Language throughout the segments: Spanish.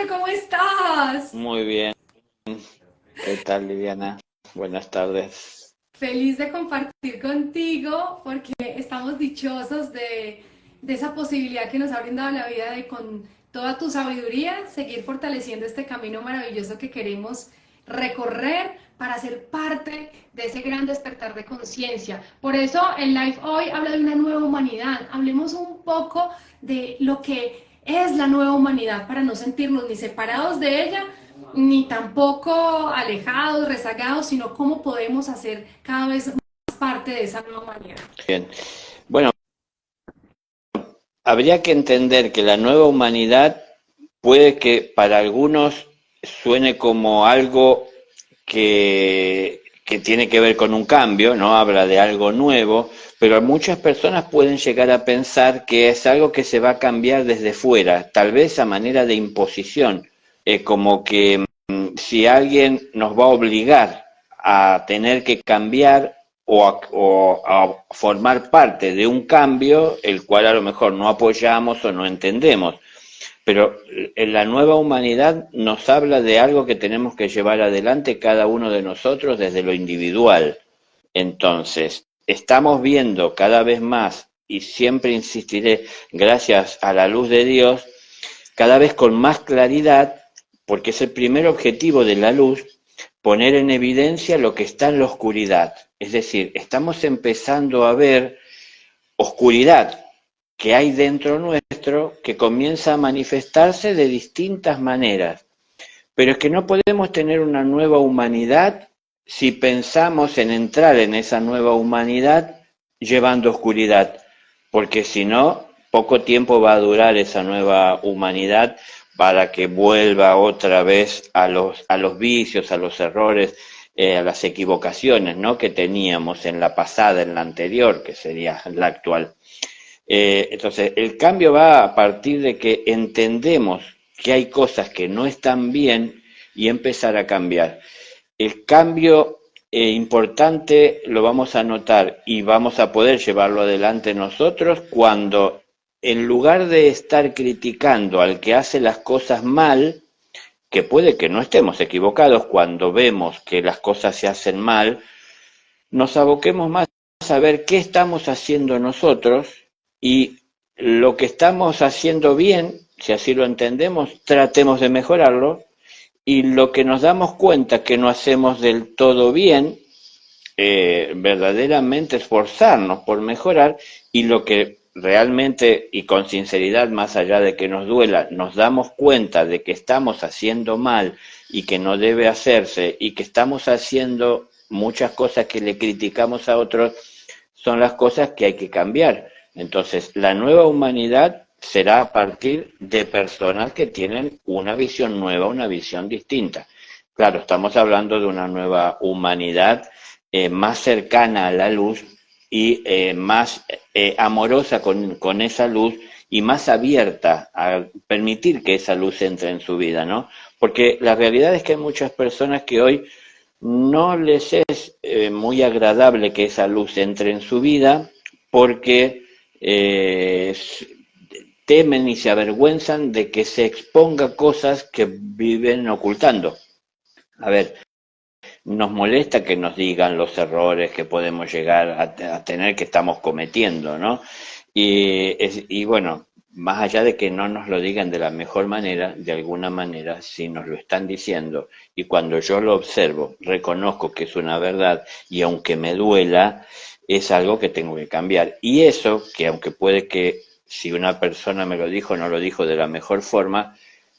¿cómo estás? Muy bien. ¿Qué tal, Liliana? Buenas tardes. Feliz de compartir contigo porque estamos dichosos de esa posibilidad que nos ha brindado la vida de con toda tu sabiduría seguir fortaleciendo este camino maravilloso que queremos recorrer para ser parte de ese gran despertar de conciencia. Por eso el live hoy habla de una nueva humanidad. Hablemos un poco de lo que es la nueva humanidad para no sentirnos ni separados de ella, ni tampoco alejados, rezagados, sino cómo podemos hacer cada vez más parte de esa nueva humanidad. Bien. Bueno, habría que entender que la nueva humanidad puede que para algunos suene como algo que tiene que ver con un cambio, ¿no? Habla de algo nuevo, pero muchas personas pueden llegar a pensar que es algo que se va a cambiar desde fuera, tal vez a manera de imposición, como que si alguien nos va a obligar a tener que cambiar o a formar parte de un cambio, el cual a lo mejor no apoyamos o no entendemos. Pero en la nueva humanidad nos habla de algo que tenemos que llevar adelante cada uno de nosotros desde lo individual. Entonces, estamos viendo cada vez más, y siempre insistiré, gracias a la luz de Dios, cada vez con más claridad, porque es el primer objetivo de la luz, poner en evidencia lo que está en la oscuridad. Es decir, estamos empezando a ver oscuridad que hay dentro nuestro que comienza a manifestarse de distintas maneras. Pero es que no podemos tener una nueva humanidad si pensamos en entrar en esa nueva humanidad llevando oscuridad, porque si no, poco tiempo va a durar esa nueva humanidad para que vuelva otra vez a los vicios, a los errores, a las equivocaciones, ¿no? Que teníamos en la pasada, en la anterior, que sería la actual. Entonces, el cambio va a partir de que entendemos que hay cosas que no están bien y empezar a cambiar. El cambio importante lo vamos a notar y vamos a poder llevarlo adelante nosotros cuando, en lugar de estar criticando al que hace las cosas mal, que puede que no estemos equivocados cuando vemos que las cosas se hacen mal, nos aboquemos más a ver qué estamos haciendo nosotros y lo que estamos haciendo bien, si así lo entendemos, tratemos de mejorarlo y lo que nos damos cuenta que no hacemos del todo bien, verdaderamente esforzarnos por mejorar y lo que realmente y con sinceridad, más allá de que nos duela, nos damos cuenta de que estamos haciendo mal y que no debe hacerse y que estamos haciendo muchas cosas que le criticamos a otros, son las cosas que hay que cambiar. Entonces, la nueva humanidad será a partir de personas que tienen una visión nueva, una visión distinta. Claro, estamos hablando de una nueva humanidad más cercana a la luz y más amorosa con esa luz y más abierta a permitir que esa luz entre en su vida, ¿no? Porque la realidad es que hay muchas personas que hoy no les es muy agradable que esa luz entre en su vida porque eh, temen y se avergüenzan de que se exponga cosas que viven ocultando. A ver, nos molesta que nos digan los errores que podemos llegar a tener, que estamos cometiendo, ¿no? Y bueno, más allá de que no nos lo digan de la mejor manera, de alguna manera, si nos lo están diciendo, y cuando yo lo observo, reconozco que es una verdad, y aunque me duela, es algo que tengo que cambiar. Y eso, que aunque puede que si una persona me lo dijo, no lo dijo de la mejor forma,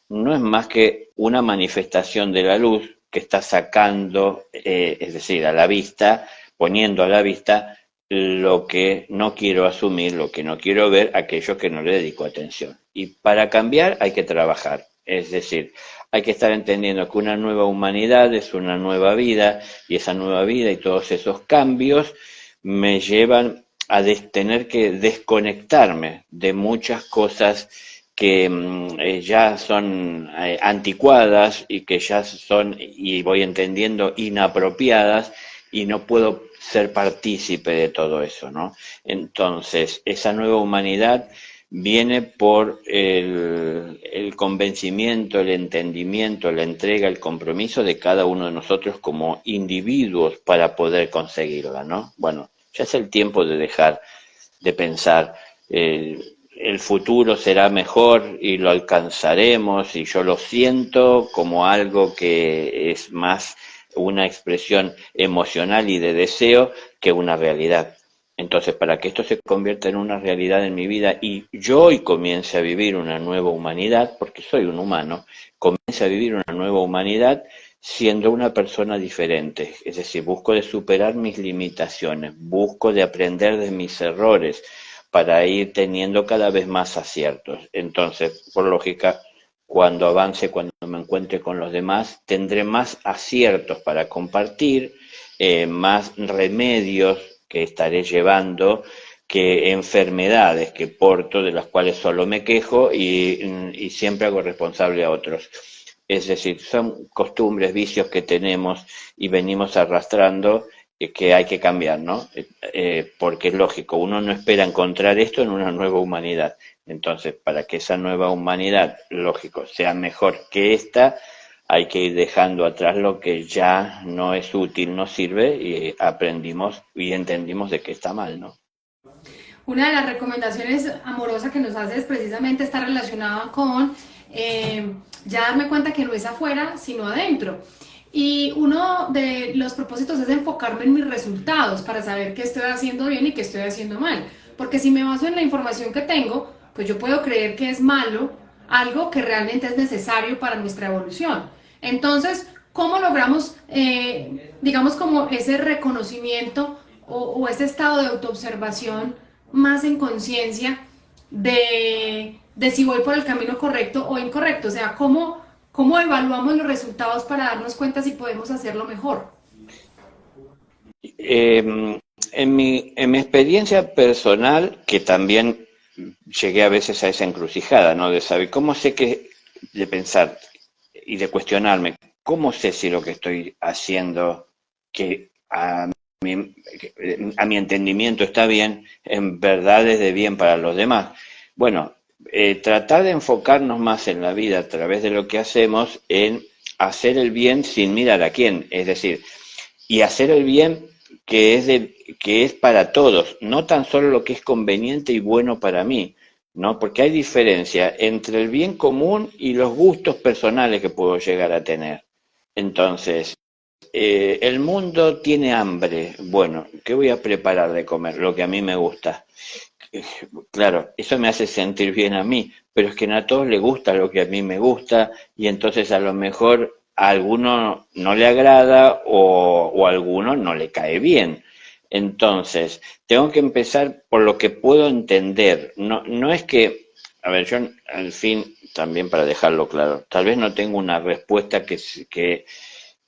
no es más que una manifestación de la luz que está sacando, es decir, a la vista, poniendo a la vista lo que no quiero asumir, lo que no quiero ver, aquello que no le dedico atención. Y para cambiar hay que trabajar, es decir, hay que estar entendiendo que una nueva humanidad es una nueva vida y esa nueva vida y todos esos cambios me llevan a tener que desconectarme de muchas cosas que ya son anticuadas y que ya son, y voy entendiendo, inapropiadas y no puedo ser partícipe de todo eso, ¿no? Entonces, esa nueva humanidad viene por el convencimiento, el entendimiento, la entrega, el compromiso de cada uno de nosotros como individuos para poder conseguirla, ¿no? Bueno, ya es el tiempo de dejar de pensar, el futuro será mejor y lo alcanzaremos, y yo lo siento como algo que es más una expresión emocional y de deseo que una realidad. Entonces, para que esto se convierta en una realidad en mi vida y yo hoy comience a vivir una nueva humanidad, porque soy un humano, comience a vivir una nueva humanidad siendo una persona diferente. Es decir, busco de superar mis limitaciones, busco de aprender de mis errores para ir teniendo cada vez más aciertos. Entonces, por lógica, cuando avance, cuando me encuentre con los demás, tendré más aciertos para compartir, más remedios que estaré llevando que enfermedades que porto, de las cuales solo me quejo y siempre hago responsable a otros. Es decir, son costumbres, vicios que tenemos y venimos arrastrando, que hay que cambiar, ¿no? Porque es lógico, uno no espera encontrar esto en una nueva humanidad. Entonces, para que esa nueva humanidad, lógico, sea mejor que esta, hay que ir dejando atrás lo que ya no es útil, no sirve, y aprendimos y entendimos de que está mal, ¿no? Una de las recomendaciones amorosas que nos hace es precisamente estar relacionada con ya darme cuenta que no es afuera, sino adentro. Y uno de los propósitos es enfocarme en mis resultados para saber qué estoy haciendo bien y qué estoy haciendo mal. Porque si me baso en la información que tengo, pues yo puedo creer que es malo algo que realmente es necesario para nuestra evolución. Entonces, ¿cómo logramos, digamos, como ese reconocimiento o ese estado de autoobservación más en conciencia de si voy por el camino correcto o incorrecto? O sea, ¿cómo evaluamos los resultados para darnos cuenta si podemos hacerlo mejor? En mi experiencia personal, que también llegué a veces a esa encrucijada, ¿no? De saber cómo sé que, de pensar y de cuestionarme, cómo sé si lo que estoy haciendo, que a mi entendimiento está bien, en verdad es de bien para los demás. Bueno, tratar de enfocarnos más en la vida a través de lo que hacemos en hacer el bien sin mirar a quién, es decir, y hacer el bien que es para todos, no tan solo lo que es conveniente y bueno para mí, ¿no? Porque hay diferencia entre el bien común y los gustos personales que puedo llegar a tener. Entonces, el mundo tiene hambre. Bueno, ¿qué voy a preparar de comer? Lo que a mí me gusta. Claro, eso me hace sentir bien a mí, pero es que no a todos les gusta lo que a mí me gusta, y entonces a lo mejor a alguno no le agrada o a alguno no le cae bien. Entonces, tengo que empezar por lo que puedo entender. No, no es que, a ver, yo al fin, también para dejarlo claro, tal vez no tengo una respuesta que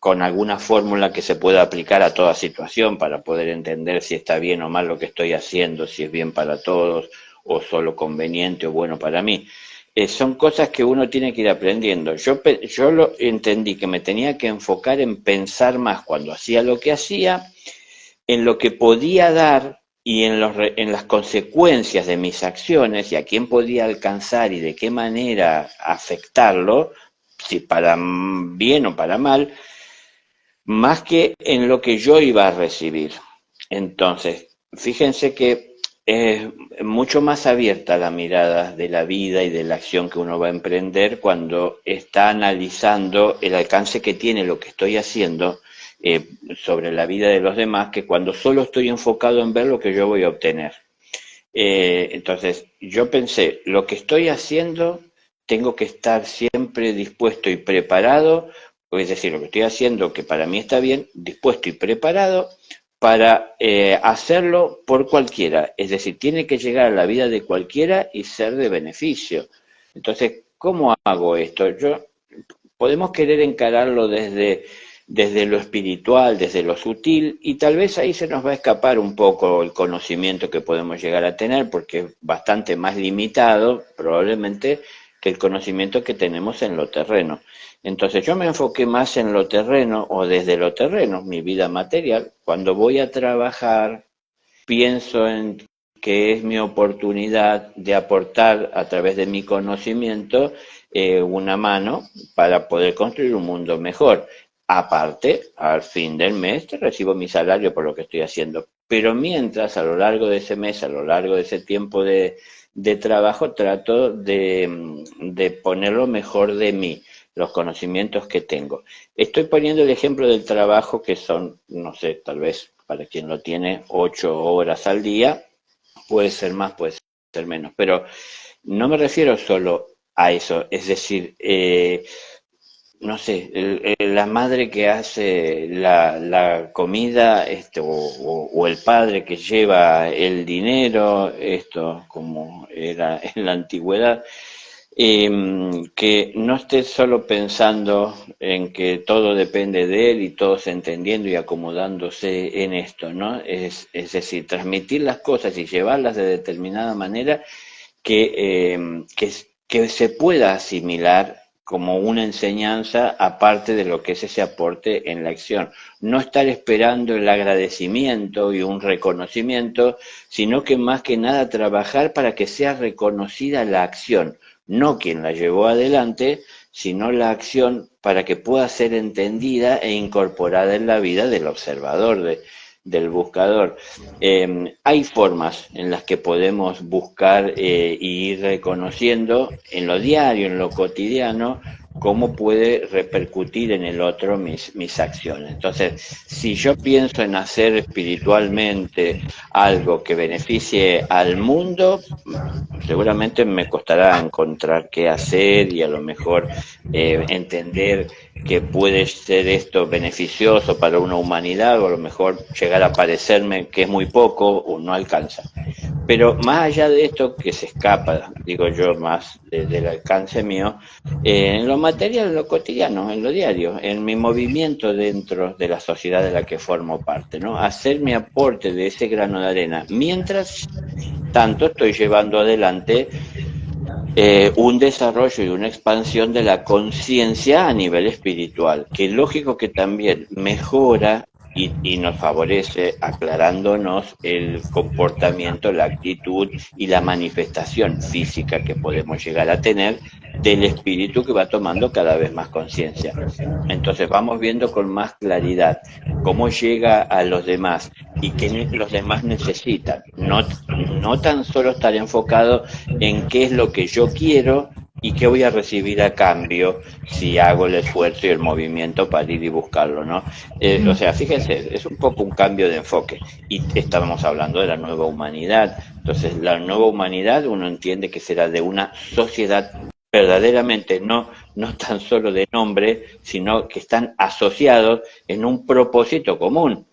con alguna fórmula que se pueda aplicar a toda situación para poder entender si está bien o mal lo que estoy haciendo, si es bien para todos o solo conveniente o bueno para mí. Son cosas que uno tiene que ir aprendiendo. Yo lo entendí que me tenía que enfocar en pensar más cuando hacía lo que hacía, en lo que podía dar y en las consecuencias de mis acciones y a quién podía alcanzar y de qué manera afectarlo, si para bien o para mal, más que en lo que yo iba a recibir. Entonces, fíjense que es mucho más abierta la mirada de la vida y de la acción que uno va a emprender cuando está analizando el alcance que tiene lo que estoy haciendo sobre la vida de los demás, que cuando solo estoy enfocado en ver lo que yo voy a obtener. Entonces, yo pensé, lo que estoy haciendo, tengo que estar siempre dispuesto y preparado, es decir, lo que estoy haciendo, que para mí está bien, dispuesto y preparado para hacerlo por cualquiera. Es decir, tiene que llegar a la vida de cualquiera y ser de beneficio. Entonces, ¿cómo hago esto? Podemos querer encararlo desde lo espiritual, desde lo sutil, y tal vez ahí se nos va a escapar un poco el conocimiento que podemos llegar a tener, porque es bastante más limitado, probablemente, que el conocimiento que tenemos en lo terreno. Entonces yo me enfoqué más en lo terreno o desde lo terreno, mi vida material. Cuando voy a trabajar, pienso en que es mi oportunidad de aportar a través de mi conocimiento una mano para poder construir un mundo mejor. Aparte, al fin del mes recibo mi salario por lo que estoy haciendo. Pero mientras, a lo largo de ese mes, a lo largo de ese tiempo de trabajo, trato de poner lo mejor de mí, los conocimientos que tengo. Estoy poniendo el ejemplo del trabajo que son, no sé, tal vez para quien lo tiene, 8 horas al día, puede ser más, puede ser menos, pero no me refiero solo a eso, es decir, no sé, la madre que hace la comida, o el padre que lleva el dinero, esto como era en la antigüedad, que no esté solo pensando en que todo depende de él y todos entendiendo y acomodándose en esto, ¿no? Es decir, transmitir las cosas y llevarlas de determinada manera que se pueda asimilar como una enseñanza aparte de lo que es ese aporte en la acción. No estar esperando el agradecimiento y un reconocimiento, sino que más que nada trabajar para que sea reconocida la acción, no quien la llevó adelante, sino la acción para que pueda ser entendida e incorporada en la vida del observador, del buscador. Hay formas en las que podemos buscar y ir reconociendo en lo diario, en lo cotidiano, cómo puede repercutir en el otro mis acciones. Entonces, si yo pienso en hacer espiritualmente algo que beneficie al mundo, seguramente me costará encontrar qué hacer y a lo mejor entender que puede ser esto beneficioso para una humanidad, o a lo mejor llegar a parecerme que es muy poco o no alcanza. Pero más allá de esto que se escapa, digo yo, más del alcance mío, en lo material, en lo cotidiano, en lo diario, en mi movimiento dentro de la sociedad de la que formo parte, ¿no? Hacer mi aporte de ese grano de arena, mientras tanto estoy llevando adelante un desarrollo y una expansión de la conciencia a nivel espiritual, que lógico que también mejora y nos favorece aclarándonos el comportamiento, la actitud y la manifestación física que podemos llegar a tener del espíritu que va tomando cada vez más conciencia. Entonces vamos viendo con más claridad cómo llega a los demás y qué los demás necesitan. No tan solo estar enfocado en qué es lo que yo quiero y qué voy a recibir a cambio si hago el esfuerzo y el movimiento para ir y buscarlo, ¿no? O sea, fíjense, es un poco un cambio de enfoque y estábamos hablando de la nueva humanidad. Entonces, la nueva humanidad uno entiende que será de una sociedad verdaderamente no tan solo de nombre, sino que están asociados en un propósito común,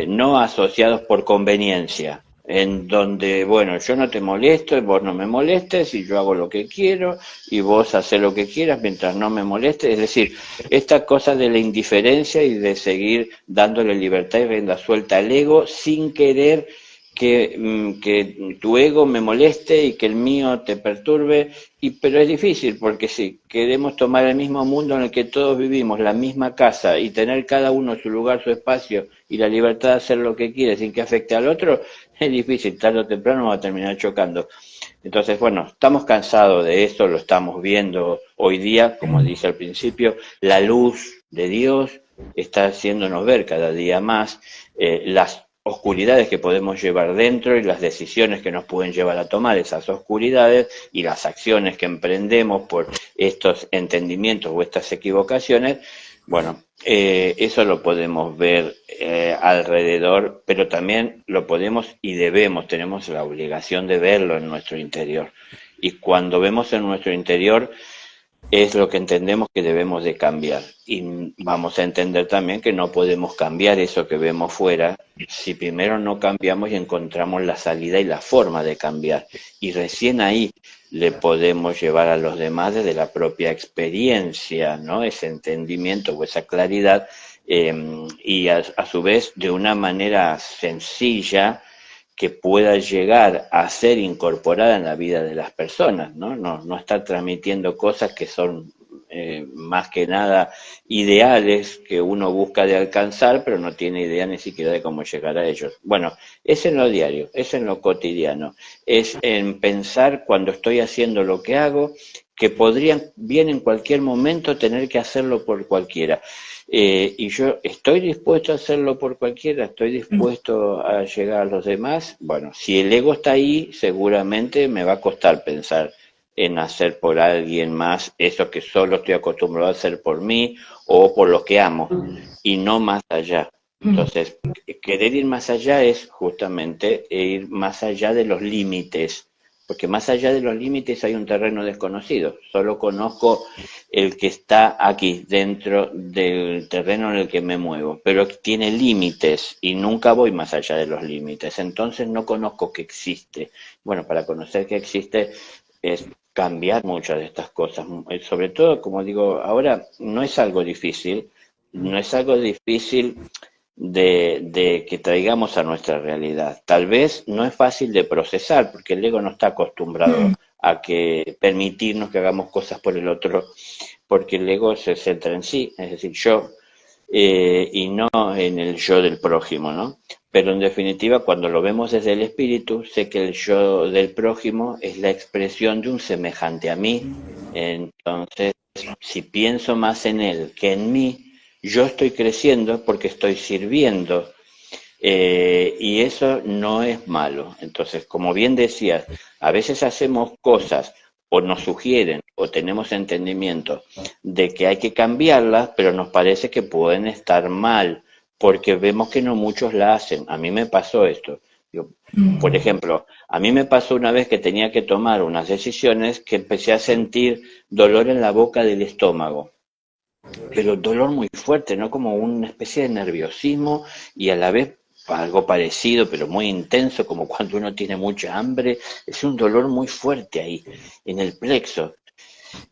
no asociados por conveniencia, en donde, bueno, yo no te molesto y vos no me molestes y yo hago lo que quiero y vos haces lo que quieras mientras no me molestes. Es decir, esta cosa de la indiferencia y de seguir dándole libertad y rienda suelta al ego sin querer que tu ego me moleste y que el mío te perturbe, pero es difícil porque si queremos tomar el mismo mundo en el que todos vivimos, la misma casa y tener cada uno su lugar, su espacio y la libertad de hacer lo que quiere sin que afecte al otro, es difícil, tarde o temprano va a terminar chocando. Entonces, bueno, estamos cansados de esto, lo estamos viendo hoy día, como dije al principio, la luz de Dios está haciéndonos ver cada día más las oscuridades que podemos llevar dentro y las decisiones que nos pueden llevar a tomar esas oscuridades y las acciones que emprendemos por estos entendimientos o estas equivocaciones. Bueno, eso lo podemos ver alrededor, pero también lo podemos y debemos, tenemos la obligación de verlo en nuestro interior. Y cuando vemos en nuestro interior, es lo que entendemos que debemos de cambiar. Y vamos a entender también que no podemos cambiar eso que vemos fuera si primero no cambiamos y encontramos la salida y la forma de cambiar. Y recién ahí le podemos llevar a los demás desde la propia experiencia, ¿no? Ese entendimiento o esa claridad, y a su vez de una manera sencilla que pueda llegar a ser incorporada en la vida de las personas, ¿no? No estar transmitiendo cosas que son más que nada ideales que uno busca de alcanzar, pero no tiene idea ni siquiera de cómo llegar a ellos. Bueno, es en lo diario, es en lo cotidiano, es en pensar cuando estoy haciendo lo que hago, que podrían bien en cualquier momento tener que hacerlo por cualquiera. Y yo estoy dispuesto a hacerlo por cualquiera, estoy dispuesto a llegar a los demás. Bueno, si el ego está ahí, seguramente me va a costar pensar en hacer por alguien más eso que solo estoy acostumbrado a hacer por mí o por lo que amo, y no más allá. Entonces, querer ir más allá es justamente ir más allá de los límites, porque más allá de los límites hay un terreno desconocido. Solo conozco el que está aquí, dentro del terreno en el que me muevo, pero tiene límites y nunca voy más allá de los límites. Entonces no conozco que existe. Bueno, para conocer que existe es cambiar muchas de estas cosas. Sobre todo, como digo, ahora no es algo difícil, no es algo difícil de que traigamos a nuestra realidad. Tal vez no es fácil de procesar, porque el ego no está acostumbrado a que permitirnos que hagamos cosas por el otro, porque el ego se centra en sí, es decir, yo, y no en el yo del prójimo, ¿no? Pero en definitiva, cuando lo vemos desde el espíritu, sé que el yo del prójimo es la expresión de un semejante a mí. Entonces, si pienso más en él que en mí, yo estoy creciendo porque estoy sirviendo, y eso no es malo. Entonces, como bien decías, a veces hacemos cosas o nos sugieren o tenemos entendimiento de que hay que cambiarlas, pero nos parece que pueden estar mal porque vemos que no muchos la hacen. A mí me pasó esto. Yo, por ejemplo, a mí me pasó una vez que tenía que tomar unas decisiones que empecé a sentir dolor en la boca del estómago, pero dolor muy fuerte, ¿no? Como una especie de nerviosismo y a la vez algo parecido, pero muy intenso, como cuando uno tiene mucha hambre. Es un dolor muy fuerte ahí, en el plexo,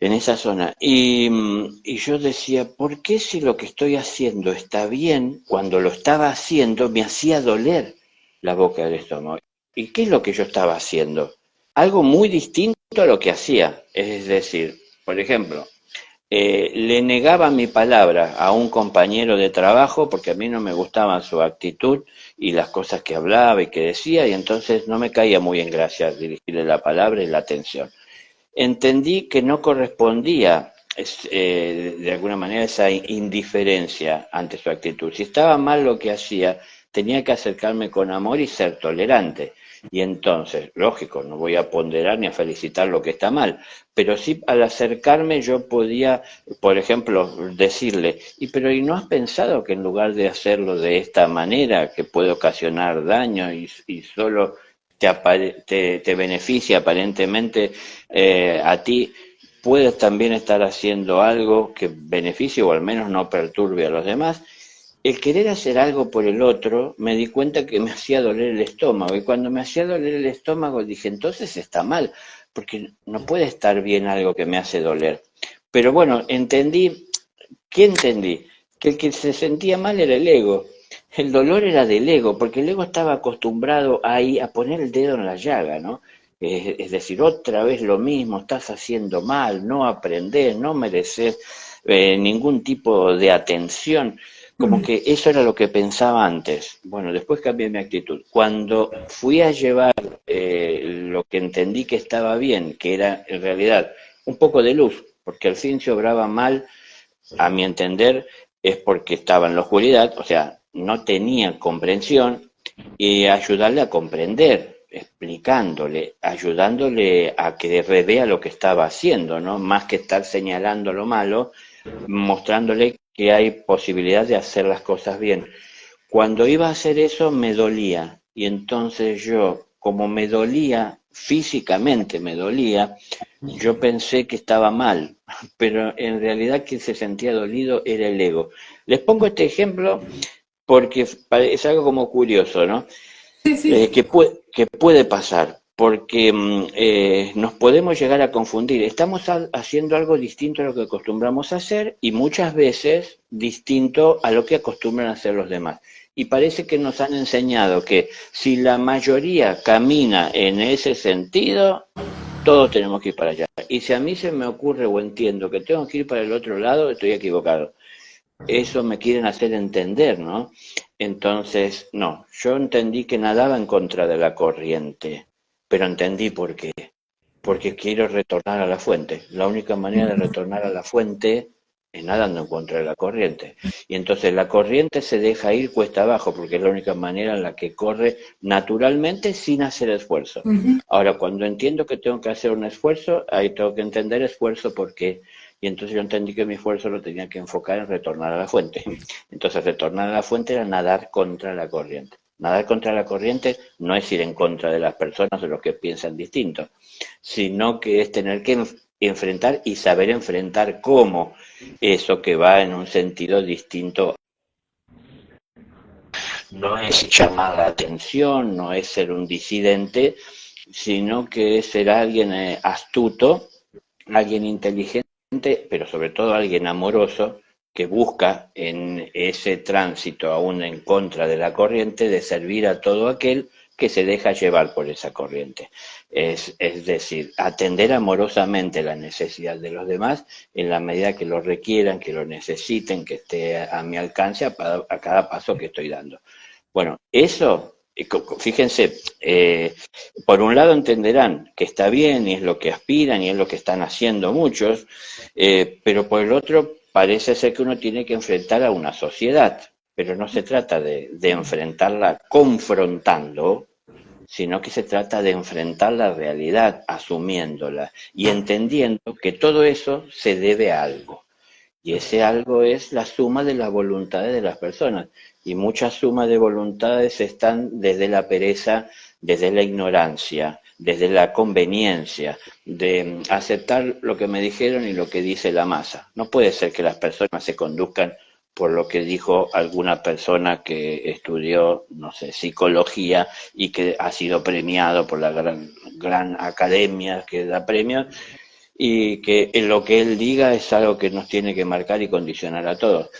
en esa zona. Y yo decía, ¿por qué si lo que estoy haciendo está bien, cuando lo estaba haciendo me hacía doler la boca del estómago? ¿Y qué es lo que yo estaba haciendo? Algo muy distinto a lo que hacía. Es decir, por ejemplo, le negaba mi palabra a un compañero de trabajo porque a mí no me gustaba su actitud y las cosas que hablaba y que decía, y entonces no me caía muy en gracia dirigirle la palabra y la atención. Entendí que no correspondía de alguna manera esa indiferencia ante su actitud. Si estaba mal lo que hacía, tenía que acercarme con amor y ser tolerante. Y entonces, lógico, no voy a ponderar ni a felicitar lo que está mal, pero sí al acercarme yo podía, por ejemplo, decirle, ¿y no has pensado que en lugar de hacerlo de esta manera, que puede ocasionar daño y solo te beneficia aparentemente a ti, puedes también estar haciendo algo que beneficie o al menos no perturbe a los demás? El querer hacer algo por el otro, me di cuenta que me hacía doler el estómago. Y cuando me hacía doler el estómago, dije, entonces está mal, porque no puede estar bien algo que me hace doler. Pero bueno, ¿qué entendí? Que el que se sentía mal era el ego. El dolor era del ego, porque el ego estaba acostumbrado ahí a poner el dedo en la llaga, ¿no? Es decir, otra vez lo mismo, estás haciendo mal, no aprendés, no mereces ningún tipo de atención. Como que eso era lo que pensaba antes. Bueno, después cambié mi actitud. Cuando fui a llevar lo que entendí que estaba bien, que era en realidad un poco de luz, porque al fin se obraba mal, a mi entender, es porque estaba en la oscuridad, o sea, no tenía comprensión, y ayudarle a comprender, explicándole, ayudándole a que revea lo que estaba haciendo, ¿no? Más que estar señalando lo malo, mostrándole que hay posibilidad de hacer las cosas bien. Cuando iba a hacer eso me dolía, y entonces yo, como me dolía, físicamente me dolía, yo pensé que estaba mal, pero en realidad quien se sentía dolido era el ego. Les pongo este ejemplo porque es algo como curioso, ¿no? Sí, sí. Que puede pasar, porque nos podemos llegar a confundir. Estamos haciendo algo distinto a lo que acostumbramos a hacer y muchas veces distinto a lo que acostumbran a hacer los demás. Y parece que nos han enseñado que si la mayoría camina en ese sentido, Todos tenemos que ir para allá. Y si a mí se me ocurre o entiendo que tengo que ir para el otro lado, estoy equivocado. Eso me quieren hacer entender, ¿no? Entonces, no, yo entendí que nadaba en contra de la corriente, pero entendí por qué. Porque quiero retornar a la fuente. La única manera de retornar a la fuente es nadando en contra de la corriente. Y entonces la corriente se deja ir cuesta abajo, porque es la única manera en la que corre naturalmente sin hacer esfuerzo. Ujú. Ahora, cuando entiendo que tengo que hacer un esfuerzo, ahí tengo que entender esfuerzo por qué. Y entonces yo entendí que mi esfuerzo lo tenía que enfocar en retornar a la fuente. Entonces retornar a la fuente era nadar contra la corriente. Nadar contra la corriente no es ir en contra de las personas o los que piensan distinto, sino que es tener que enfrentar y saber enfrentar cómo eso que va en un sentido distinto. No es llamar la atención, no es ser un disidente, sino que es ser alguien astuto, alguien inteligente, pero sobre todo alguien amoroso, que busca en ese tránsito aún en contra de la corriente de servir a todo aquel que se deja llevar por esa corriente. Es decir, atender amorosamente la necesidad de los demás en la medida que lo requieran, que lo necesiten, que esté a mi alcance a cada paso que estoy dando. Bueno, eso, fíjense, por un lado entenderán que está bien y es lo que aspiran y es lo que están haciendo muchos, pero por el otro parece ser que uno tiene que enfrentar a una sociedad, pero no se trata de enfrentarla confrontando, sino que se trata de enfrentar la realidad, asumiéndola y entendiendo que todo eso se debe a algo. Y ese algo es la suma de las voluntades de las personas. Y muchas sumas de voluntades están desde la pereza, desde la ignorancia, desde la conveniencia, de aceptar lo que me dijeron y lo que dice la masa. No puede ser que las personas se conduzcan por lo que dijo alguna persona que estudió, no sé, psicología y que ha sido premiado por la gran academia que da premios, y que lo que él diga es algo que nos tiene que marcar y condicionar a todos.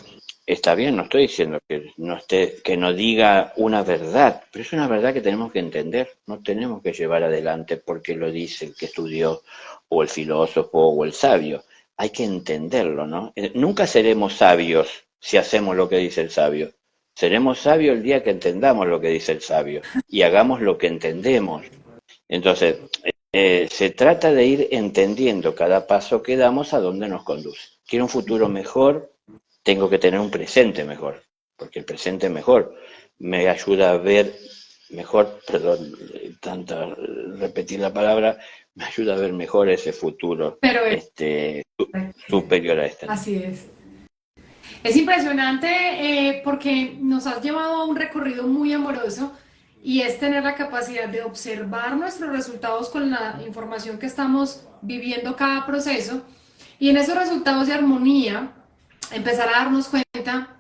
Está bien, no estoy diciendo que no diga una verdad, pero es una verdad que tenemos que entender, no tenemos que llevar adelante porque lo dice el que estudió o el filósofo o el sabio. Hay que entenderlo, ¿no? Nunca seremos sabios si hacemos lo que dice el sabio. Seremos sabios el día que entendamos lo que dice el sabio y hagamos lo que entendemos. Entonces, se trata de ir entendiendo cada paso que damos a dónde nos conduce. Quiero un futuro mejor, tengo que tener un presente mejor, porque el presente mejor me ayuda a ver mejor, perdón, tanta repetir la palabra, me ayuda a ver mejor ese futuro Pero superior a este, ¿no? así es. Es impresionante porque nos has llevado a un recorrido muy amoroso y es tener la capacidad de observar nuestros resultados con la información que estamos viviendo cada proceso y en esos resultados de armonía empezar a darnos cuenta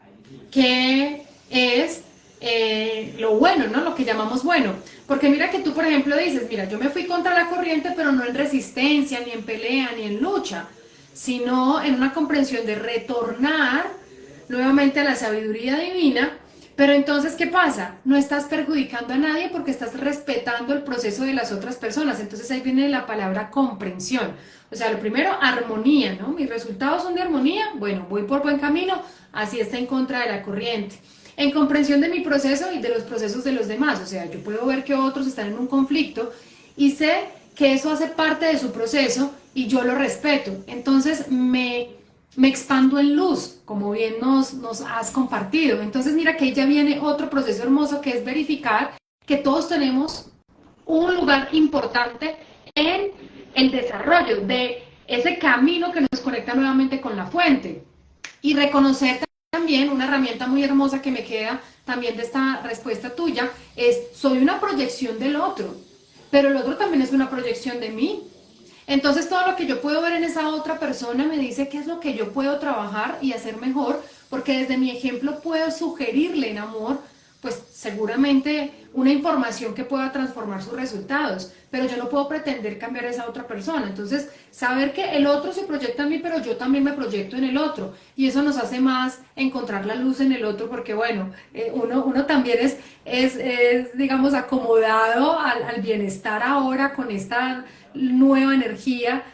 que es lo bueno, ¿no? Lo que llamamos bueno. Porque mira que tú, por ejemplo, dices, mira, yo me fui contra la corriente, pero no en resistencia, ni en pelea, ni en lucha, sino en una comprensión de retornar nuevamente a la sabiduría divina. Pero entonces, ¿qué pasa? No estás perjudicando a nadie porque estás respetando el proceso de las otras personas. Entonces ahí viene la palabra comprensión. O sea, lo primero, armonía, ¿no? Mis resultados son de armonía. Bueno, voy por buen camino, así está en contra de la corriente. En comprensión de mi proceso y de los procesos de los demás. O sea, yo puedo ver que otros están en un conflicto y sé que eso hace parte de su proceso y yo lo respeto. Entonces me expando en luz, como bien nos has compartido. Entonces mira que ya viene otro proceso hermoso que es verificar que todos tenemos un lugar importante en el desarrollo de ese camino que nos conecta nuevamente con la fuente. Y reconocer también una herramienta muy hermosa que me queda también de esta respuesta tuya es soy una proyección del otro, pero el otro también es una proyección de mí. Entonces todo lo que yo puedo ver en esa otra persona me dice qué es lo que yo puedo trabajar y hacer mejor, porque desde mi ejemplo puedo sugerirle en amor pues seguramente una información que pueda transformar sus resultados, pero yo no puedo pretender cambiar a esa otra persona. Entonces, saber que el otro se proyecta en mí, pero yo también me proyecto en el otro, y eso nos hace más encontrar la luz en el otro, porque bueno, uno también digamos, acomodado al bienestar ahora con esta nueva energía,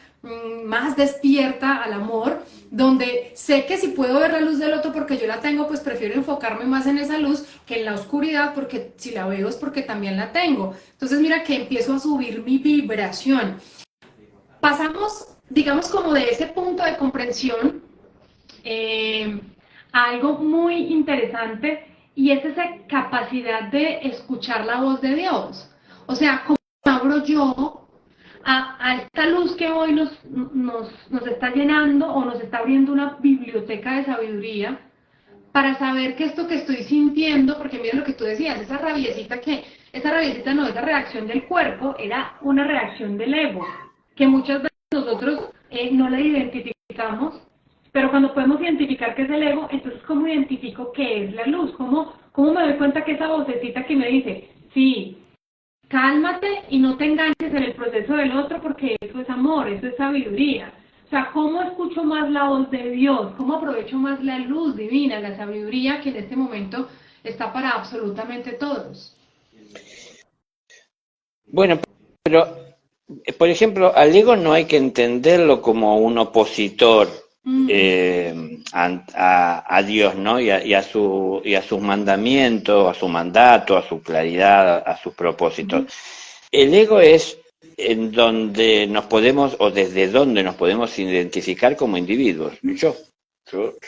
más despierta al amor, donde sé que si puedo ver la luz del otro porque yo la tengo, pues prefiero enfocarme más en esa luz que en la oscuridad, porque si la veo es porque también la tengo. Entonces mira que empiezo a subir mi vibración. Pasamos, digamos, como de ese punto de comprensión a algo muy interesante, y es esa capacidad de escuchar la voz de Dios. O sea, ¿cómo abro yo a esta luz que hoy nos está llenando, o nos está abriendo una biblioteca de sabiduría, para saber que esto que estoy sintiendo, porque mira lo que tú decías, esa rabiecita no es la reacción del cuerpo, era una reacción del ego, que muchas veces nosotros no la identificamos, pero cuando podemos identificar que es el ego, entonces ¿cómo identifico qué es la luz? ¿Cómo me doy cuenta que esa vocecita que me dice, sí, cálmate y no te enganches en el proceso del otro, porque eso es amor, eso es sabiduría? O sea, ¿cómo escucho más la voz de Dios? ¿Cómo aprovecho más la luz divina, la sabiduría que en este momento está para absolutamente todos? Bueno, pero, por ejemplo, al ego no hay que entenderlo como un opositor Mm, a Dios, ¿no? Y a sus mandamientos, a su mandato, a su claridad, a sus propósitos. ujú, El ego es en donde nos podemos, o desde donde nos podemos identificar como individuos. ujú, Yo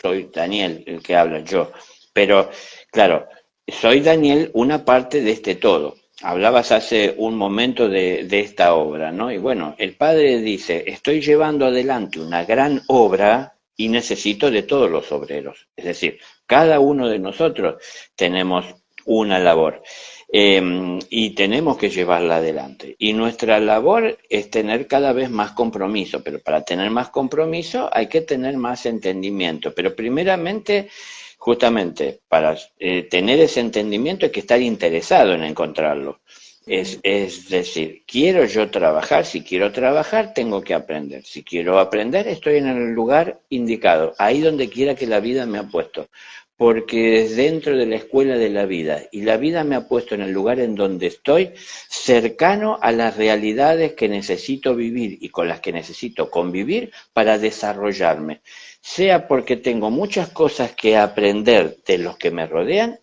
soy Daniel, el que habla, yo. Pero, claro, soy Daniel, una parte de este todo. Hablabas hace un momento de esta obra, ¿no? Y bueno, el padre dice, estoy llevando adelante una gran obra y necesito de todos los obreros. Es decir, cada uno de nosotros tenemos una labor. Y tenemos que llevarla adelante. Y nuestra labor es tener cada vez más compromiso, pero para tener más compromiso hay que tener más entendimiento. Pero primeramente, justamente, para tener ese entendimiento hay que estar interesado en encontrarlo. sí. Es decir, quiero yo trabajar, si quiero trabajar tengo que aprender, si quiero aprender estoy en el lugar indicado, ahí donde quiera que la vida me ha puesto, porque es dentro de la escuela de la vida y la vida me ha puesto en el lugar en donde estoy, cercano a las realidades que necesito vivir y con las que necesito convivir para desarrollarme, sea porque tengo muchas cosas que aprender de los que me rodean,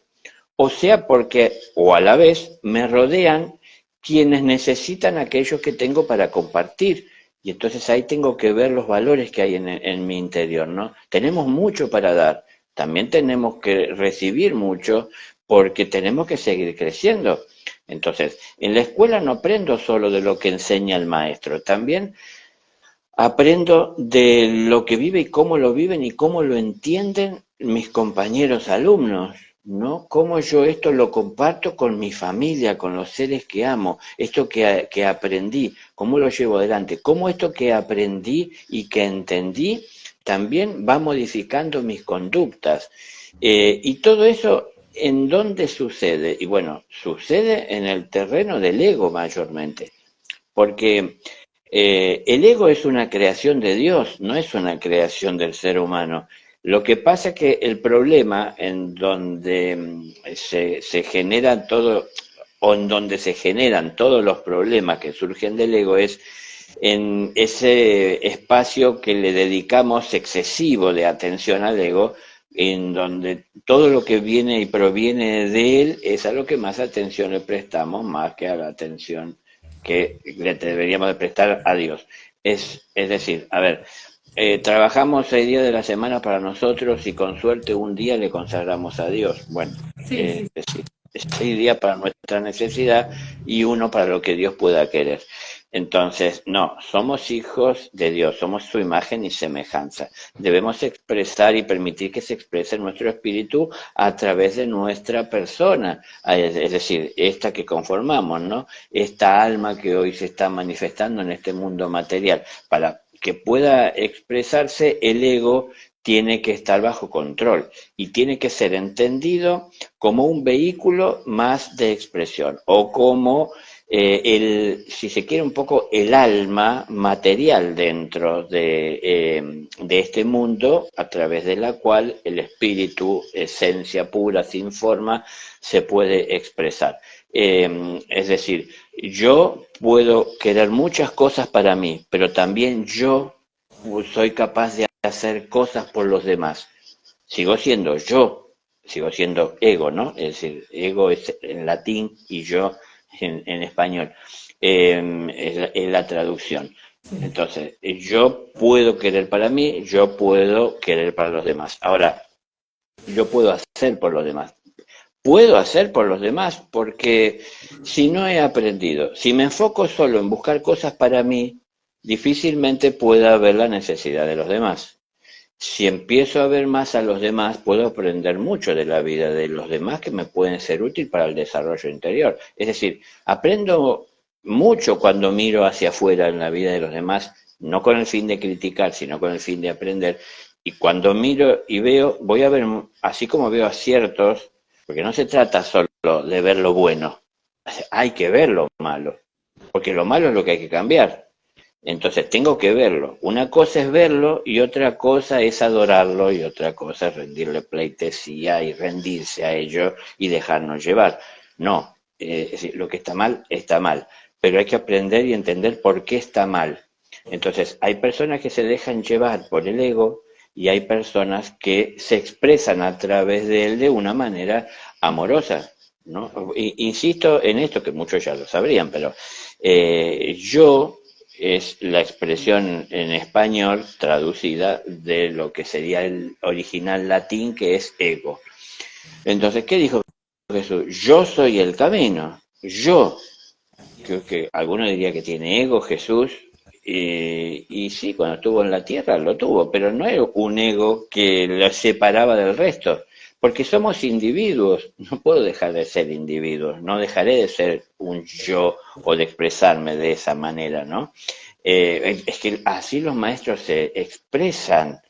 o sea porque, o a la vez, me rodean quienes necesitan aquellos que tengo para compartir. Y entonces ahí tengo que ver los valores que hay en mi interior, ¿no? Tenemos mucho para dar, también tenemos que recibir mucho porque tenemos que seguir creciendo. Entonces, en la escuela no aprendo solo de lo que enseña el maestro, también aprendo de lo que vive y cómo lo viven y cómo lo entienden mis compañeros alumnos, ¿no? Cómo yo esto lo comparto con mi familia, con los seres que amo, esto que aprendí, cómo lo llevo adelante, cómo esto que aprendí y que entendí también va modificando mis conductas. Y todo eso, ¿en dónde sucede? Y bueno, sucede en el terreno del ego mayormente, porque el ego es una creación de Dios, no es una creación del ser humano. Lo que pasa es que el problema en donde se genera todo, o en donde se generan todos los problemas que surgen del ego es en ese espacio que le dedicamos excesivo de atención al ego, en donde todo lo que viene y proviene de él es a lo que más atención le prestamos, más que a la atención que le deberíamos de prestar a Dios. Es decir, a ver, trabajamos 6 días de la semana para nosotros y con suerte un día le consagramos a Dios. Bueno, Sí, sí. es decir, 6 días para nuestra necesidad y uno para lo que Dios pueda querer. Entonces, no, somos hijos de Dios, somos su imagen y semejanza. Debemos expresar y permitir que se exprese nuestro espíritu a través de nuestra persona, es decir, esta que conformamos, ¿no? Esta alma que hoy se está manifestando en este mundo material, para que pueda expresarse el ego tiene que estar bajo control y tiene que ser entendido como un vehículo más de expresión o como si se quiere, un poco el alma material dentro de este mundo a través de la cual el espíritu, esencia pura, sin forma, se puede expresar. Es decir, yo puedo querer muchas cosas para mí, pero también yo soy capaz de hacer cosas por los demás. Sigo siendo yo, sigo siendo ego, ¿no? Es decir, ego es en latín y yo en español. Es la traducción. Sí. Entonces, yo puedo querer para mí, yo puedo querer para los demás. Ahora, yo puedo hacer por los demás. Puedo hacer por los demás porque si no he aprendido, si me enfoco solo en buscar cosas para mí, difícilmente pueda ver la necesidad de los demás. Si empiezo a ver más a los demás, puedo aprender mucho de la vida de los demás que me pueden ser útil para el desarrollo interior. Es decir, aprendo mucho cuando miro hacia afuera en la vida de los demás, no con el fin de criticar, sino con el fin de aprender. Y cuando miro y veo, voy a ver, así como veo aciertos, porque no se trata solo de ver lo bueno, hay que ver lo malo, porque lo malo es lo que hay que cambiar. Entonces tengo que verlo. Una cosa es verlo y otra cosa es adorarlo y otra cosa es rendirle pleitesía y rendirse a ello y dejarnos llevar. No, es decir, lo que está mal, pero hay que aprender y entender por qué está mal. Entonces hay personas que se dejan llevar por el ego y hay personas que se expresan a través de él de una manera amorosa, ¿no? Insisto en esto que muchos ya lo sabrían, pero yo es la expresión en español traducida de lo que sería el original latín, que es ego. Entonces, ¿qué dijo Jesús? Yo soy el camino. Yo. Creo que alguno diría que tiene ego Jesús. Y sí, cuando estuvo en la tierra lo tuvo, pero no era un ego que lo separaba del resto. Porque somos individuos, no puedo dejar de ser individuos, no dejaré de ser un yo o de expresarme de esa manera, ¿no? Es que así los maestros se expresan.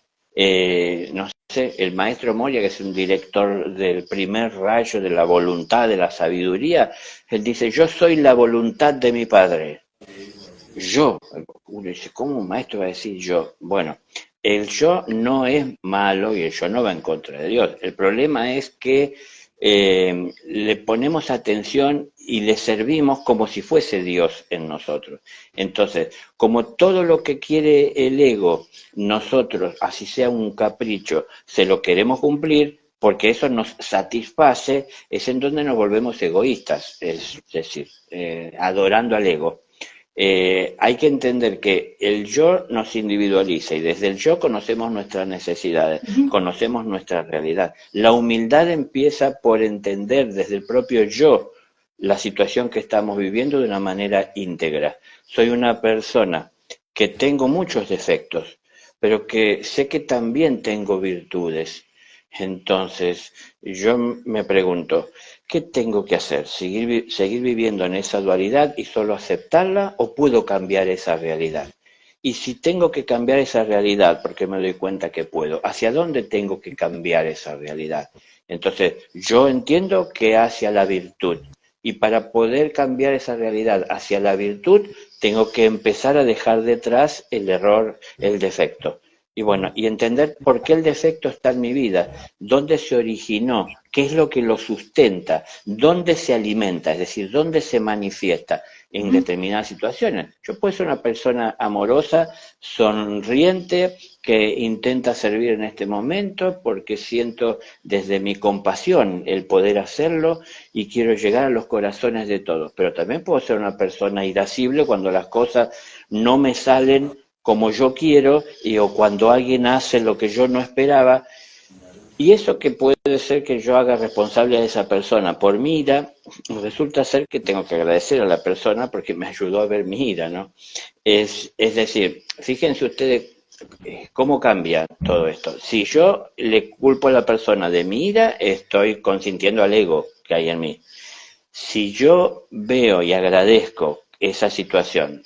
No sé, el maestro Moria, que es un director del primer rayo de la voluntad, de la sabiduría, él dice, yo soy la voluntad de mi padre. Yo, uno dice, ¿cómo un maestro va a decir yo? Bueno, el yo no es malo y el yo no va en contra de Dios. El problema es que le ponemos atención y le servimos como si fuese Dios en nosotros. Entonces, como todo lo que quiere el ego, nosotros, así sea un capricho, se lo queremos cumplir, porque eso nos satisface, es en donde nos volvemos egoístas, es decir, adorando al ego. Hay que entender que el yo nos individualiza y desde el yo conocemos nuestras necesidades, conocemos nuestra realidad. La humildad empieza por entender desde el propio yo la situación que estamos viviendo de una manera íntegra. Soy una persona que tengo muchos defectos, pero que sé que también tengo virtudes. Entonces, yo me pregunto, ¿qué tengo que hacer? ¿Seguir viviendo en esa dualidad y solo aceptarla o puedo cambiar esa realidad? Y si tengo que cambiar esa realidad, porque me doy cuenta que puedo, ¿hacia dónde tengo que cambiar esa realidad? Entonces, yo entiendo que hacia la virtud. Y para poder cambiar esa realidad hacia la virtud, tengo que empezar a dejar detrás el error, el defecto. Y bueno, y entender por qué el defecto está en mi vida, dónde se originó, qué es lo que lo sustenta, dónde se alimenta, es decir, dónde se manifiesta en determinadas situaciones. Yo puedo ser una persona amorosa, sonriente, que intenta servir en este momento porque siento desde mi compasión el poder hacerlo y quiero llegar a los corazones de todos. Pero también puedo ser una persona irascible cuando las cosas no me salen como yo quiero o cuando alguien hace lo que yo no esperaba. Y eso que puede ser que yo haga responsable a esa persona por mi ira, resulta ser que tengo que agradecer a la persona porque me ayudó a ver mi ira, ¿no? Es decir, fíjense ustedes cómo cambia todo esto. Si yo le culpo a la persona de mi ira, estoy consintiendo al ego que hay en mí. Si yo veo y agradezco esa situación,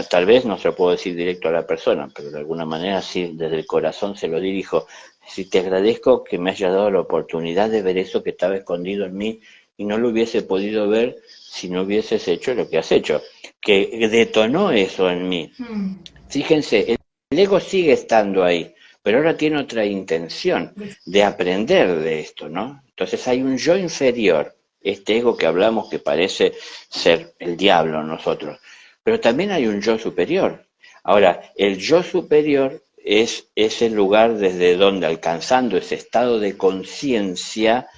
tal vez no se lo puedo decir directo a la persona, pero de alguna manera sí, desde el corazón se lo dirijo. Si te agradezco que me hayas dado la oportunidad de ver eso que estaba escondido en mí y no lo hubiese podido ver si no hubieses hecho lo que has hecho, que detonó eso en mí. Mm. Fíjense, el ego sigue estando ahí, pero ahora tiene otra intención de aprender de esto, ¿no? Entonces hay un yo inferior, este ego que hablamos que parece ser el diablo en nosotros, pero también hay un yo superior. Ahora, el yo superior es ese lugar desde donde, alcanzando ese estado de conciencia,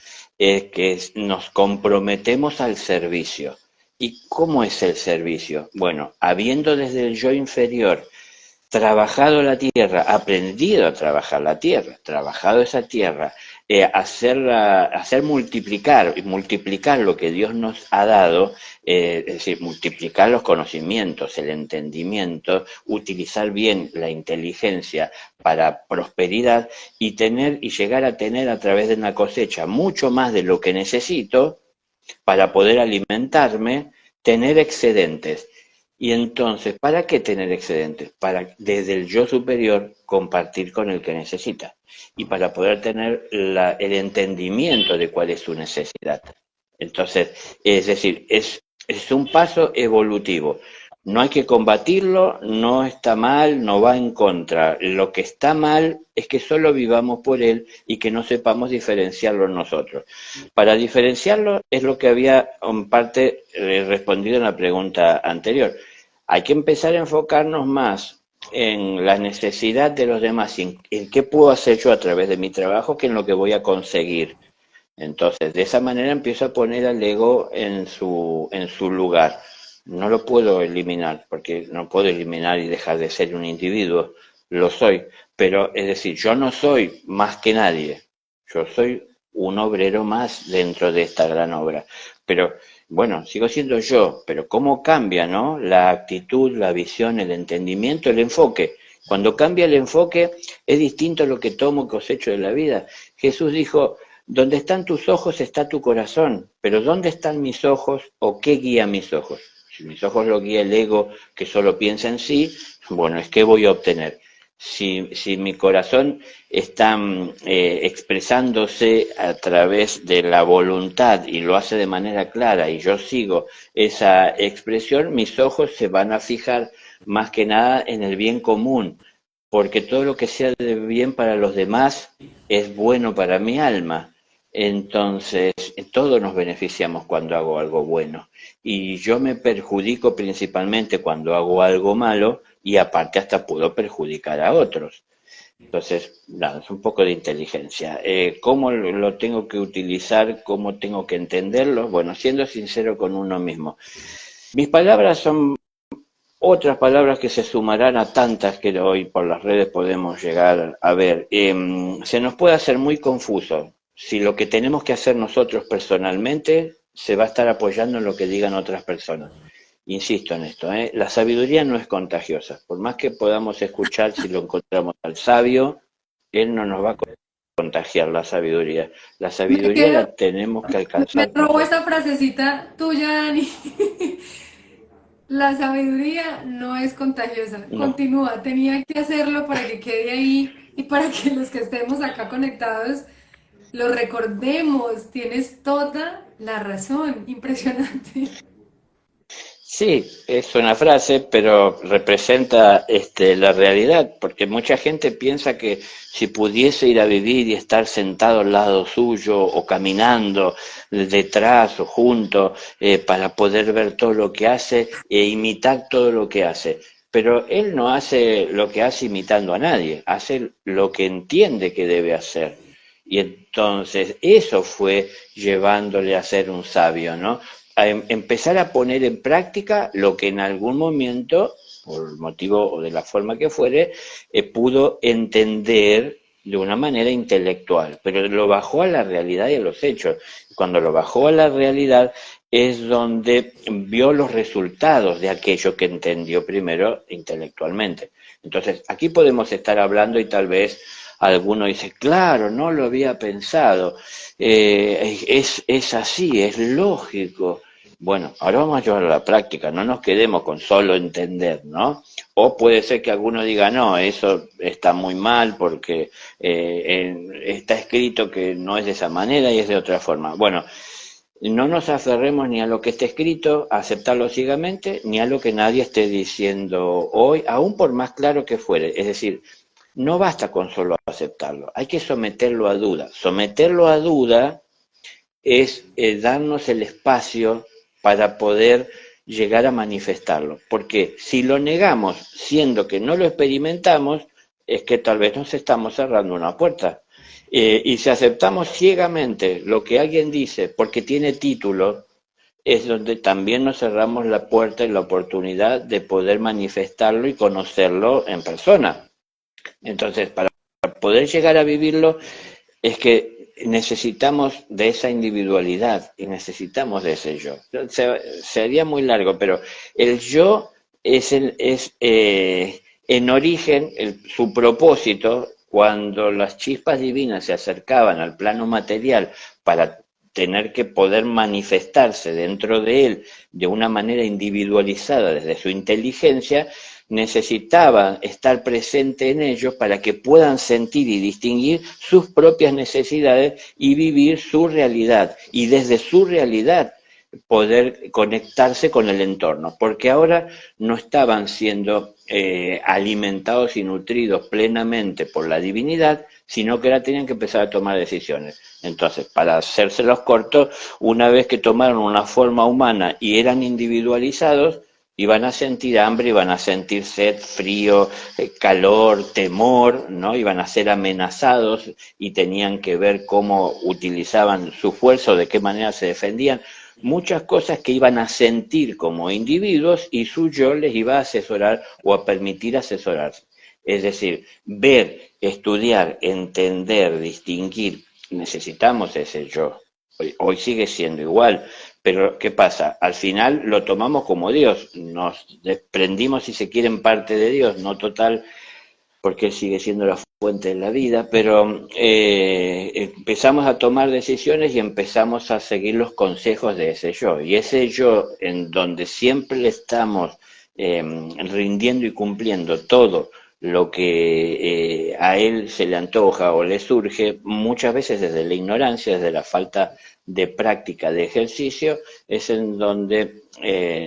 nos comprometemos al servicio. ¿Y cómo es el servicio? Bueno, habiendo desde el yo inferior trabajado la tierra, aprendido a trabajar la tierra, trabajado esa tierra, hacer multiplicar y multiplicar lo que Dios nos ha dado, es decir, multiplicar los conocimientos, el entendimiento, utilizar bien la inteligencia para prosperidad y tener y llegar a tener a través de una cosecha mucho más de lo que necesito para poder alimentarme, tener excedentes. Y entonces, ¿para qué tener excedentes? Para desde el yo superior compartir con el que necesita y para poder tener el entendimiento de cuál es su necesidad. Entonces, es decir, es un paso evolutivo. No hay que combatirlo, no está mal, no va en contra. Lo que está mal es que solo vivamos por él y que no sepamos diferenciarlo nosotros. Para diferenciarlo es lo que había en parte respondido en la pregunta anterior. Hay que empezar a enfocarnos más en la necesidad de los demás, en qué puedo hacer yo a través de mi trabajo que en lo que voy a conseguir. Entonces, de esa manera empiezo a poner al ego en su lugar. No lo puedo eliminar, porque no puedo eliminar y dejar de ser un individuo, lo soy, pero es decir, yo no soy más que nadie, yo soy un obrero más dentro de esta gran obra, pero bueno, sigo siendo yo, pero cómo cambia, ¿no? La actitud, la visión, el entendimiento, el enfoque. Cuando cambia el enfoque, es distinto lo que tomo, cosecho de la vida. Jesús dijo, donde están tus ojos está tu corazón, pero ¿dónde están mis ojos o qué guía mis ojos? Si mis ojos lo guía el ego que solo piensa en sí, bueno, ¿es qué voy a obtener? Si mi corazón está expresándose a través de la voluntad y lo hace de manera clara y yo sigo esa expresión, mis ojos se van a fijar más que nada en el bien común, porque todo lo que sea de bien para los demás es bueno para mi alma. Entonces, todos nos beneficiamos cuando hago algo bueno. Y yo me perjudico principalmente cuando hago algo malo y aparte hasta puedo perjudicar a otros. Entonces, nada, es un poco de inteligencia. ¿Cómo lo tengo que utilizar? ¿Cómo tengo que entenderlo? Bueno, siendo sincero con uno mismo. Mis palabras son otras palabras que se sumarán a tantas que hoy por las redes podemos llegar a ver. Se nos puede hacer muy confuso si lo que tenemos que hacer nosotros personalmente se va a estar apoyando en lo que digan otras personas. Insisto en esto, la sabiduría no es contagiosa. Por más que podamos escuchar si lo encontramos al sabio, él no nos va a contagiar la sabiduría. La Me sabiduría quedo, la tenemos que me alcanzar robó nosotros. esa frasecita tuya, Dani. La sabiduría no es contagiosa. No. Continúa, tenía que hacerlo para que quede ahí y para que los que estemos acá conectados lo recordemos. Tienes toda la razón. Impresionante. Sí, es una frase, pero representa la realidad, porque mucha gente piensa que si pudiese ir a vivir y estar sentado al lado suyo o caminando detrás o junto para poder ver todo lo que hace e imitar todo lo que hace. Pero él no hace lo que hace imitando a nadie, hace lo que entiende que debe hacer. Y entonces eso fue llevándole a ser un sabio, ¿no? A empezar a poner en práctica lo que en algún momento, por motivo o de la forma que fuere, pudo entender de una manera intelectual, pero lo bajó a la realidad y a los hechos. Cuando lo bajó a la realidad es donde vio los resultados de aquello que entendió primero intelectualmente. Entonces, aquí podemos estar hablando y tal vez alguno dice, claro, no lo había pensado, es así, es lógico. Bueno, ahora vamos a llevarlo a la práctica, no nos quedemos con solo entender, ¿no? O puede ser que alguno diga, no, eso está muy mal porque está escrito que no es de esa manera y es de otra forma. Bueno, no nos aferremos ni a lo que esté escrito, a aceptarlo ciegamente, ni a lo que nadie esté diciendo hoy, aun por más claro que fuere. Es decir, no basta con solo aceptarlo, hay que someterlo a duda. Someterlo a duda es darnos el espacio para poder llegar a manifestarlo. Porque si lo negamos siendo que no lo experimentamos, es que tal vez nos estamos cerrando una puerta. Y si aceptamos ciegamente lo que alguien dice porque tiene título, es donde también nos cerramos la puerta y la oportunidad de poder manifestarlo y conocerlo en persona. Entonces, para poder llegar a vivirlo, es que necesitamos de esa individualidad y necesitamos de ese yo. Sería muy largo, pero el yo es en origen su propósito cuando las chispas divinas se acercaban al plano material para tener que poder manifestarse dentro de él de una manera individualizada desde su inteligencia, necesitaba estar presente en ellos para que puedan sentir y distinguir sus propias necesidades y vivir su realidad. Y desde su realidad poder conectarse con el entorno, porque ahora no estaban siendo alimentados y nutridos plenamente por la divinidad, sino que ahora tenían que empezar a tomar decisiones. Entonces, para hacérselos cortos, una vez que tomaron una forma humana y eran individualizados, iban a sentir hambre, iban a sentir sed, frío, calor, temor, ¿no? Iban a ser amenazados y tenían que ver cómo utilizaban su fuerza o de qué manera se defendían. Muchas cosas que iban a sentir como individuos y su yo les iba a asesorar o a permitir asesorarse. Es decir, ver, estudiar, entender, distinguir, necesitamos ese yo. Hoy sigue siendo igual, pero ¿qué pasa? Al final lo tomamos como Dios, nos desprendimos, si se quiere, en parte de Dios, no total, porque Él sigue siendo la fuente de la vida, pero empezamos a tomar decisiones y empezamos a seguir los consejos de ese yo. Y ese yo en donde siempre le estamos rindiendo y cumpliendo todo lo que a él se le antoja o le surge, muchas veces desde la ignorancia, desde la falta de práctica, de ejercicio, es en donde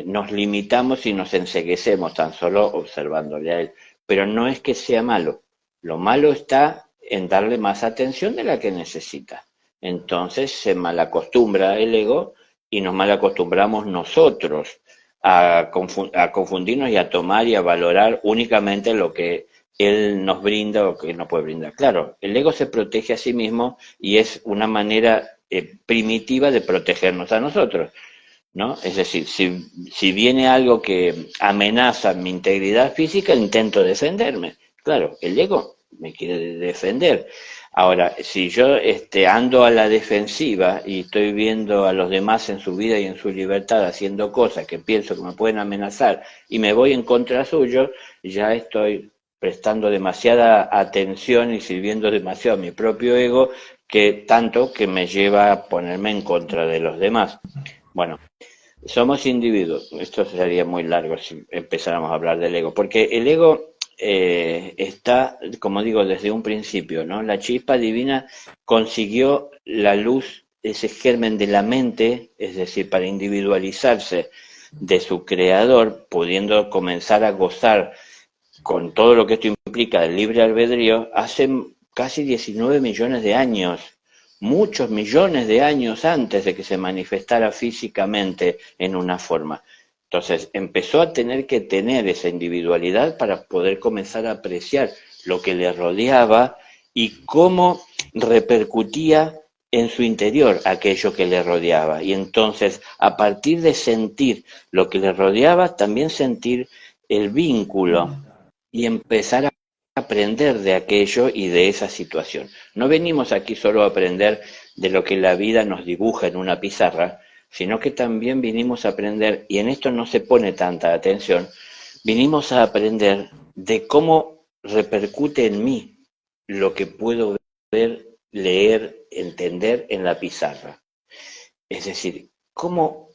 nos limitamos y nos enceguecemos tan solo observándole a él. Pero no es que sea malo, lo malo está en darle más atención de la que necesita. Entonces se malacostumbra el ego y nos malacostumbramos nosotros a confundirnos y a tomar y a valorar únicamente lo que él nos brinda o que él no puede brindar. Claro, el ego se protege a sí mismo y es una manera primitiva de protegernos a nosotros, ¿no? Es decir, si viene algo que amenaza mi integridad física, intento defenderme. Claro, el ego me quiere defender. Ahora, si yo ando a la defensiva y estoy viendo a los demás en su vida y en su libertad haciendo cosas que pienso que me pueden amenazar y me voy en contra suyo, ya estoy prestando demasiada atención y sirviendo demasiado a mi propio ego, que tanto que me lleva a ponerme en contra de los demás. Bueno, somos individuos. Esto sería muy largo si empezáramos a hablar del ego, porque el ego está, como digo, desde un principio, ¿no? La chispa divina consiguió la luz, ese germen de la mente, es decir, para individualizarse de su creador, pudiendo comenzar a gozar con todo lo que esto implica del libre albedrío, hace casi 19 millones de años, muchos millones de años antes de que se manifestara físicamente en una forma. Entonces empezó a tener que tener esa individualidad para poder comenzar a apreciar lo que le rodeaba y cómo repercutía en su interior aquello que le rodeaba. Y entonces, a partir de sentir lo que le rodeaba, también sentir el vínculo y empezar a aprender de aquello y de esa situación. No venimos aquí solo a aprender de lo que la vida nos dibuja en una pizarra, sino que también vinimos a aprender, y en esto no se pone tanta atención, vinimos a aprender de cómo repercute en mí lo que puedo ver, leer, entender en la pizarra. Es decir,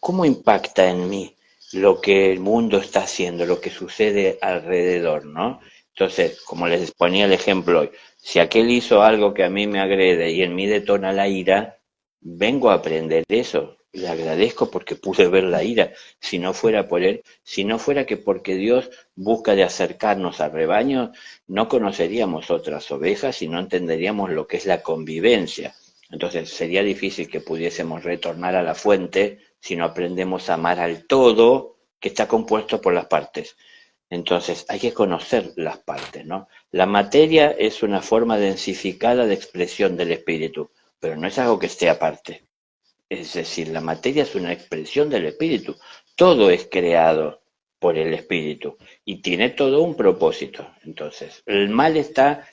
¿cómo impacta en mí lo que el mundo está haciendo, lo que sucede alrededor, ¿no? Entonces, como les ponía el ejemplo hoy, si aquel hizo algo que a mí me agrede y en mí detona la ira, vengo a aprender eso. Le agradezco porque pude ver la ira. Si no fuera por él, si no fuera que porque Dios busca de acercarnos al rebaño, no conoceríamos otras ovejas y no entenderíamos lo que es la convivencia. Entonces sería difícil que pudiésemos retornar a la fuente si no aprendemos a amar al todo que está compuesto por las partes. Entonces hay que conocer las partes, ¿no? La materia es una forma densificada de expresión del espíritu, pero no es algo que esté aparte. Es decir, la materia es una expresión del espíritu. Todo es creado por el espíritu y tiene todo un propósito. Entonces, el mal está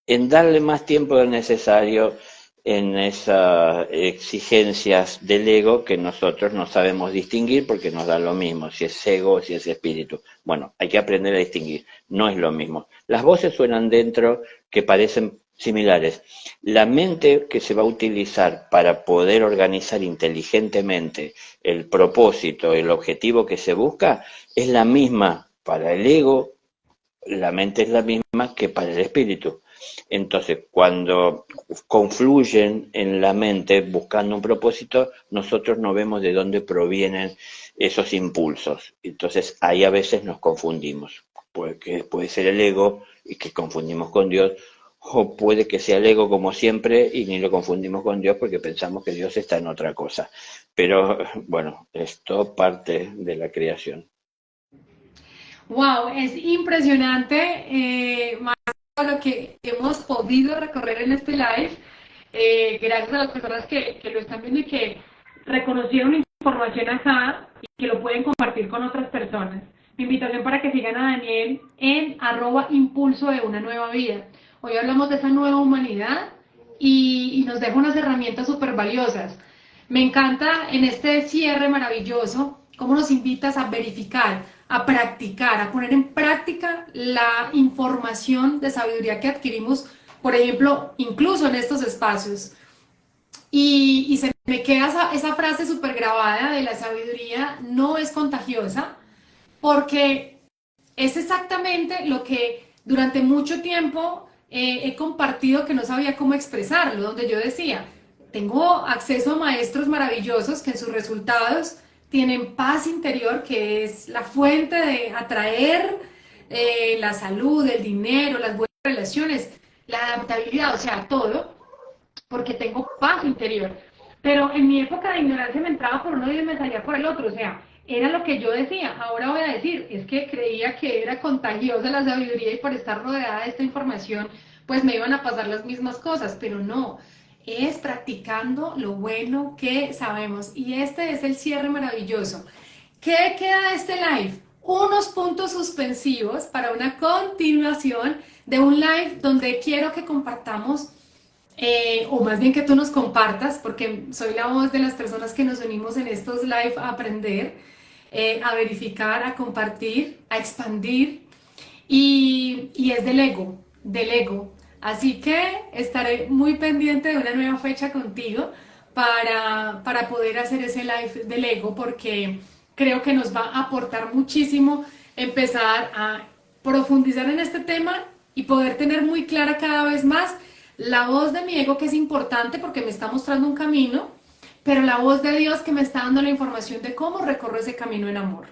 en darle más tiempo del necesario en esas exigencias del ego que nosotros no sabemos distinguir porque nos da lo mismo, si es ego o si es espíritu. Bueno, hay que aprender a distinguir, no es lo mismo. Las voces suenan dentro que parecen similares. La mente que se va a utilizar para poder organizar inteligentemente el propósito, el objetivo que se busca, es la misma para el ego, la mente es la misma que para el espíritu. Entonces, cuando confluyen en la mente buscando un propósito, nosotros no vemos de dónde provienen esos impulsos. Entonces, ahí a veces nos confundimos, porque puede ser el ego y que confundimos con Dios, o puede que sea el ego como siempre y ni lo confundimos con Dios porque pensamos que Dios está en otra cosa. Pero bueno, esto parte de la creación. Wow, es impresionante, más todo lo que hemos podido recorrer en este live. Gracias a las personas que lo están viendo y que reconocieron información acá y que lo pueden compartir con otras personas. Mi invitación para que sigan a Daniel en @impulso de una nueva vida. Hoy hablamos de esa nueva humanidad y nos deja unas herramientas súper valiosas. Me encanta en este cierre maravilloso cómo nos invitas a verificar, a practicar, a poner en práctica la información de sabiduría que adquirimos, por ejemplo, incluso en estos espacios. Y se me queda esa frase súper grabada de la sabiduría no es contagiosa, porque es exactamente lo que durante mucho tiempo he compartido que no sabía cómo expresarlo, donde yo decía, tengo acceso a maestros maravillosos que en sus resultados tienen paz interior, que es la fuente de atraer la salud, el dinero, las buenas relaciones, la adaptabilidad, o sea, todo, porque tengo paz interior. Pero en mi época de ignorancia me entraba por uno y me salía por el otro, o sea, era lo que yo decía. Ahora voy a decir, es que creía que era contagiosa la sabiduría y por estar rodeada de esta información, pues me iban a pasar las mismas cosas, pero no, es practicando lo bueno que sabemos. Y este es el cierre maravilloso. ¿Qué queda de este live? Unos puntos suspensivos para una continuación de un live donde quiero que compartamos o más bien que tú nos compartas, porque soy la voz de las personas que nos unimos en estos live a aprender, a verificar, a compartir, a expandir, y es del ego, del ego. Así que estaré muy pendiente de una nueva fecha contigo para poder hacer ese live del ego, porque creo que nos va a aportar muchísimo empezar a profundizar en este tema y poder tener muy clara cada vez más la voz de mi ego, que es importante porque me está mostrando un camino, pero la voz de Dios que me está dando la información de cómo recorro ese camino en amor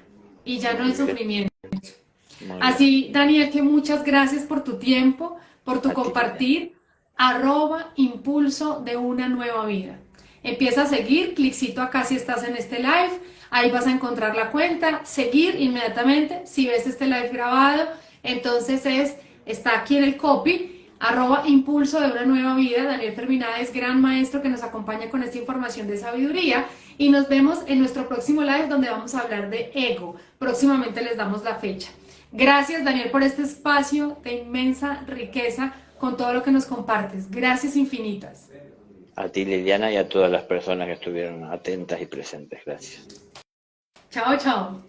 y ya no Muy en bien, sufrimiento. muy bien. Así, Daniel, que muchas gracias por tu tiempo, por tu A ti, Liliana. compartir, @impulso de una nueva vida. Empieza a seguir, cliccito acá si estás en este live, ahí vas a encontrar la cuenta, seguir inmediatamente, si ves este live grabado, entonces está aquí en el copy, @impulso de una nueva vida. Daniel Ferminada, gran maestro que nos acompaña con esta información de sabiduría y nos vemos en nuestro próximo live donde vamos a hablar de ego. Próximamente les damos la fecha. Gracias, Daniel, por este espacio de inmensa riqueza con todo lo que nos compartes. Gracias infinitas. A ti, Liliana, y a todas las personas que estuvieron atentas y presentes. Gracias. Chao, chao.